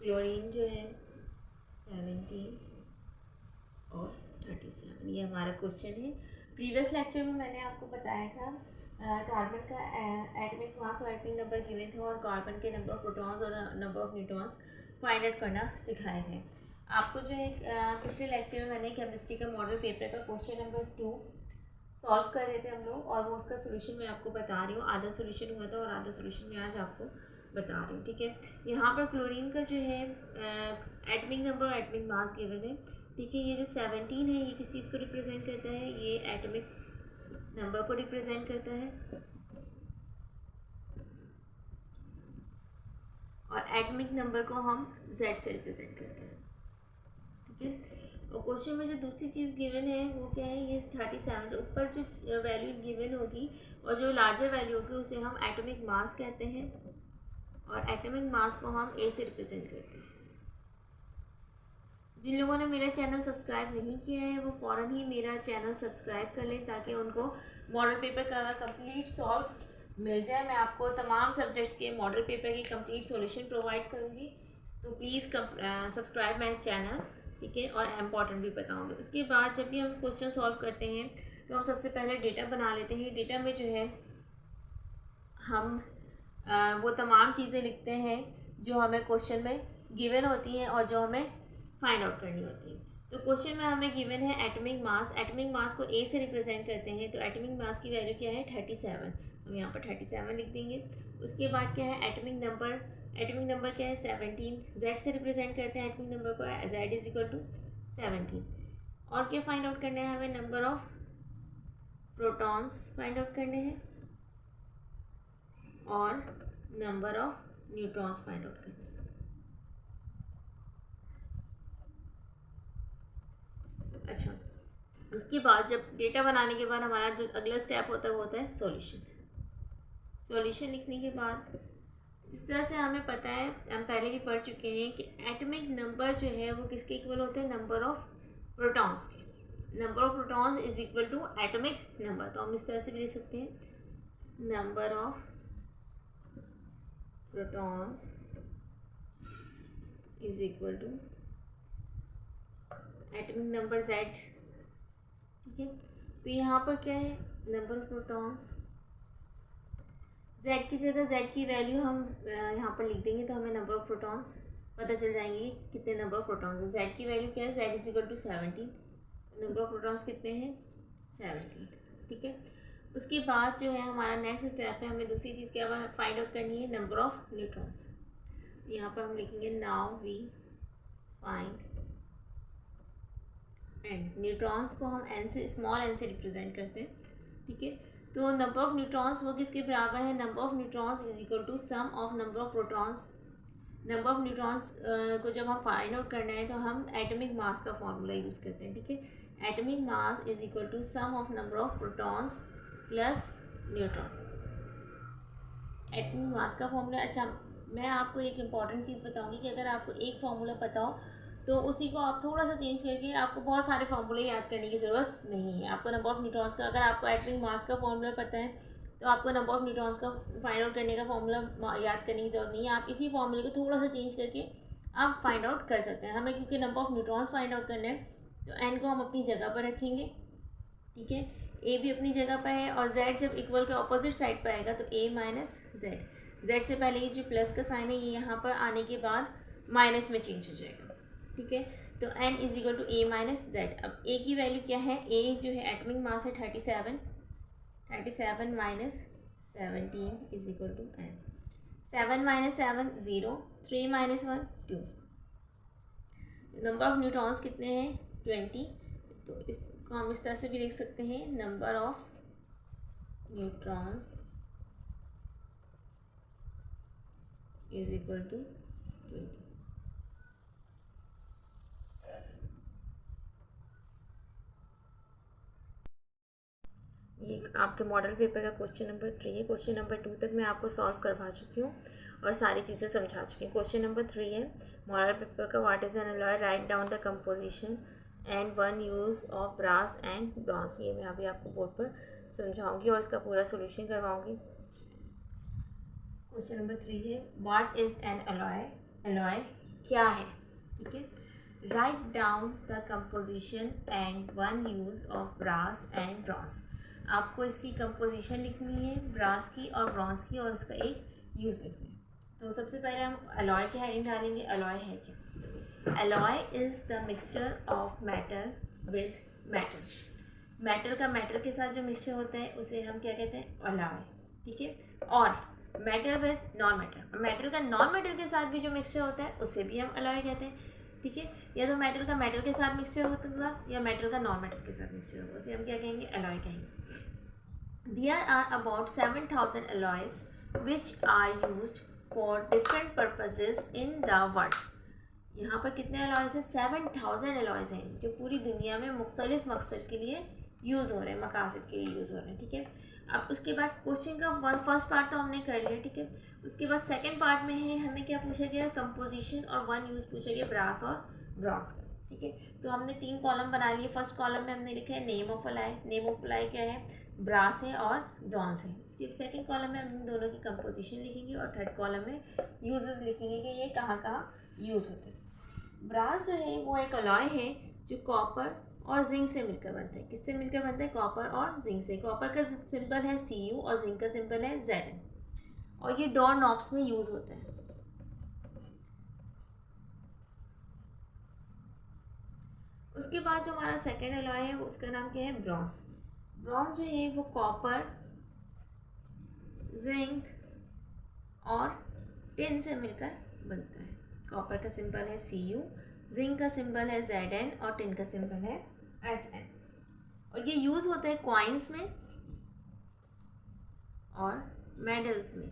Chlorine जो है 17 और 37, ये हमारा क्वेश्चन है। प्रीवियस लेक्चर में मैंने आपको बताया था कार्बन का एटॉमिक मास और एटॉमिक नंबर गिवन थे और कार्बन के नंबर ऑफ प्रोटॉन्स और number of neutrons find out करना सिखाए थे आपको। जो है पिछले लेक्चर में मैंने केमिस्ट्री का मॉडल पेपर का क्वेश्चन नंबर 2 सॉल्व कर रहे थे हम लोग, और वो उसका सोल्यूशन मैं आपको बता रही हूँ। आधा सोल्यूशन हुआ था और आधा सोल्यूशन मैं आज आपको बता रही हूँ, ठीक है। यहाँ पर क्लोरीन का जो है एटॉमिक नंबर और एटॉमिक मास गिवन है, ठीक है। ये जो 17 है ये किस चीज़ को रिप्रेजेंट करता है, ये एटॉमिक नंबर को रिप्रेजेंट करता है, और एटॉमिक नंबर को हम Z से रिप्रेजेंट करते हैं, ठीक है। और क्वेश्चन में जो दूसरी चीज़ गिवन है वो क्या है, ये 37 जो ऊपर जो वैल्यू गिवन होगी और जो लार्जर वैल्यू होगी उसे हम एटॉमिक मास कहते हैं, और एटॉमिक मास को हम A से रिप्रेजेंट करते हैं। जिन लोगों ने मेरा चैनल सब्सक्राइब नहीं किया है वो फ़ौरन ही मेरा चैनल सब्सक्राइब कर लें ताकि उनको मॉडल पेपर का कंप्लीट सॉल्व मिल जाए। मैं आपको तमाम सब्जेक्ट्स के मॉडल पेपर की कंप्लीट सॉल्यूशन प्रोवाइड करूँगी, तो प्लीज़ सब्सक्राइब माय चैनल, ठीक है। और इम्पॉर्टेंट भी बताऊँगी। उसके बाद जब भी हम क्वेश्चन सॉल्व करते हैं तो हम सबसे पहले डेटा बना लेते हैं। डेटा में जो है हम वो तमाम चीज़ें लिखते हैं जो हमें क्वेश्चन में गिवन होती हैं और जो हमें फाइंड आउट करनी होती है। तो क्वेश्चन में हमें गिवन है एटॉमिक मास, एटॉमिक मास को A से रिप्रेजेंट करते हैं, तो एटॉमिक मास की वैल्यू क्या है 37, हम यहाँ पर 37 लिख देंगे। उसके बाद क्या है एटॉमिक नंबर, एटॉमिक नंबर क्या है 17, Z से रिप्रेजेंट करते हैं एटॉमिक नंबर को, Z इज इक्वल टू 17। और क्या फाइंड आउट करना है हमें, number of protons find out करने हैं और number of neutrons find out करने हैं। अच्छा, उसके बाद जब डेटा बनाने के बाद हमारा जो अगला स्टेप होता है वो होता है सॉल्यूशन। सॉल्यूशन लिखने के बाद जिस तरह से हमें पता है, हम पहले भी पढ़ चुके हैं कि एटॉमिक नंबर जो है वो किसके इक्वल होते हैं, नंबर ऑफ प्रोटॉन्स के। Number of protons is equal to atomic number, तो हम इस तरह से भी लिख सकते हैं number of protons is equal to atomic number Z, ठीक है। तो यहाँ पर क्या है नंबर ऑफ प्रोटॉन्स, Z की जगह Z की वैल्यू हम यहाँ पर लिख देंगे तो हमें नंबर ऑफ प्रोटॉन्स पता चल जाएंगे कितने नंबर ऑफ प्रोटॉन्स है। Z की वैल्यू क्या है, Z is equal to 17, number of protons कितने हैं 17, ठीक है। उसके बाद जो है हमारा नेक्स्ट स्टेप है, हमें दूसरी चीज़ क्या फाइंड आउट करनी है, नंबर ऑफ न्यूट्रॉन्स। यहाँ पर हम लिखेंगे now we find and, neutrons को हम n से स्मॉल n से रिप्रेजेंट करते हैं, ठीक है। तो नंबर ऑफ न्यूट्रॉन्स वो किसके बराबर है, number of neutrons is equal to sum of number of protons. Number of neutrons को जब हम फाइंड आउट करना है तो हम एटॉमिक मास का फॉर्मूला यूज़ करते हैं, ठीक है। Atomic mass is equal to sum of number of protons plus neutron, atomic mass का फॉर्मूला। अच्छा, मैं आपको एक इम्पॉर्टेंट चीज़ बताऊंगी कि अगर आपको एक फार्मूला पता हो तो उसी को आप थोड़ा सा चेंज करके, आपको बहुत सारे फार्मूले याद करने की ज़रूरत नहीं है। आपको नंबर ऑफ न्यूट्रॉन्स का, अगर आपको एटॉमिक मास का फॉर्मूला पता है तो आपको नंबर ऑफ न्यूट्रॉन्स का फाइंड आउट करने का फॉर्मूला याद करने की ज़रूरत नहीं है। आप इसी फॉर्मूले को थोड़ा सा चेंज करके आप फाइंड आउट कर सकते हैं। हमें क्योंकि number of neutrons find out करना है तो एन को हम अपनी जगह पर रखेंगे, ठीक है। ए भी अपनी जगह पर है और जेड जब इक्वल के अपोजिट साइड पर आएगा तो ए माइनस जेड, जेड से पहले ये जो प्लस का साइन है ये यहाँ पर आने के बाद माइनस में चेंज हो जाएगा, ठीक है। तो n is equal to A minus Z. अब a की वैल्यू क्या है, a जो है एटॉमिक मास है 37, 37 minus 17 is equal to n। 7 minus 7 0, 3 minus 1 2। Number of neutrons कितने हैं 20, तो इसको हम इस तरह से भी लिख सकते हैं number of neutrons is equal to 20। ये आपके मॉडल पेपर का क्वेश्चन नंबर 3 है। क्वेश्चन नंबर 2 तक मैं आपको सॉल्व करवा चुकी हूँ और सारी चीज़ें समझा चुकी हूँ। क्वेश्चन नंबर 3 है मॉडल पेपर का, what is an alloy, write down the composition and one use of brass and bronze. ये मैं अभी आपको बोर्ड पर समझाऊंगी और इसका पूरा सोल्यूशन करवाऊंगी। क्वेश्चन नंबर 3 है what is an alloy, alloy क्या है, ठीक है। Write down the composition and one use of brass and bronze. आपको इसकी कंपोजिशन लिखनी है ब्रास की और ब्रॉन्ज की, और उसका एक यूज़ लिखना है। तो सबसे पहले हम अलॉय की हेडिंग डालेंगे। अलॉय है क्या? Alloy is the mixture of metal with metal. Metal का मेटल के साथ जो मिक्सचर होता है उसे हम क्या कहते हैं? अलॉय, ठीक है। और metal with non metal, metal का नॉन मेटल के साथ भी जो मिक्सचर होता है उसे भी हम अलॉय कहते हैं, ठीक है। या तो मेटल का मेटल के साथ मिक्सचर होगा या मेटल का नॉन मेटल के साथ मिक्सचर होगा, उसे हम क्या कहेंगे? अलॉय कहेंगे। There are about 7,000 alloys which are used for different purposes in the world. यहाँ पर कितने अलॉयज़ हैं? 7,000 अलॉयज़ हैं जो पूरी दुनिया में मुख्तलिफ मकसद के लिए यूज़ हो रहे हैं, मकासद के लिए यूज़ हो रहे हैं, ठीक है। अब उसके बाद क्वेश्चन का फर्स्ट पार्ट तो हमने कर लिया, ठीक है। उसके बाद सेकंड पार्ट में है हमें क्या पूछा गया? कंपोजिशन और वन यूज़ पूछा गया ब्रास और ब्रॉन्ज का, ठीक है। तो हमने 3 कॉलम बना लिए। फर्स्ट कॉलम में हमने लिखा है name of alloy. Name of alloy क्या है? ब्रास है और ब्रॉन्ज है। इसके सेकंड कॉलम में हम दोनों की कंपोजिशन लिखेंगे और थर्ड कॉलम में यूजेस लिखेंगे कि ये कहाँ कहाँ यूज़ होते हैं। ब्रास जो है वो एक अलॉय है जो कॉपर और जिंक से मिलकर बनता है। किससे मिलकर बनता है? कॉपर और जिंक से। कॉपर का सिंबल है Cu और जिंक का सिंबल है Zn, और ये डोर नॉब्स में यूज़ होता है। उसके बाद जो हमारा सेकेंड अलॉय है उसका नाम क्या है? ब्रॉन्ज। ब्रॉन्ज जो है वो कॉपर, जिंक और टिन से मिलकर बनता है। कॉपर का सिंबल है Cu, जिंक का सिंबल है Zn और टिन का सिंबल है Sn। और ये यूज़ होता है कॉइन्स में और मेडल्स में।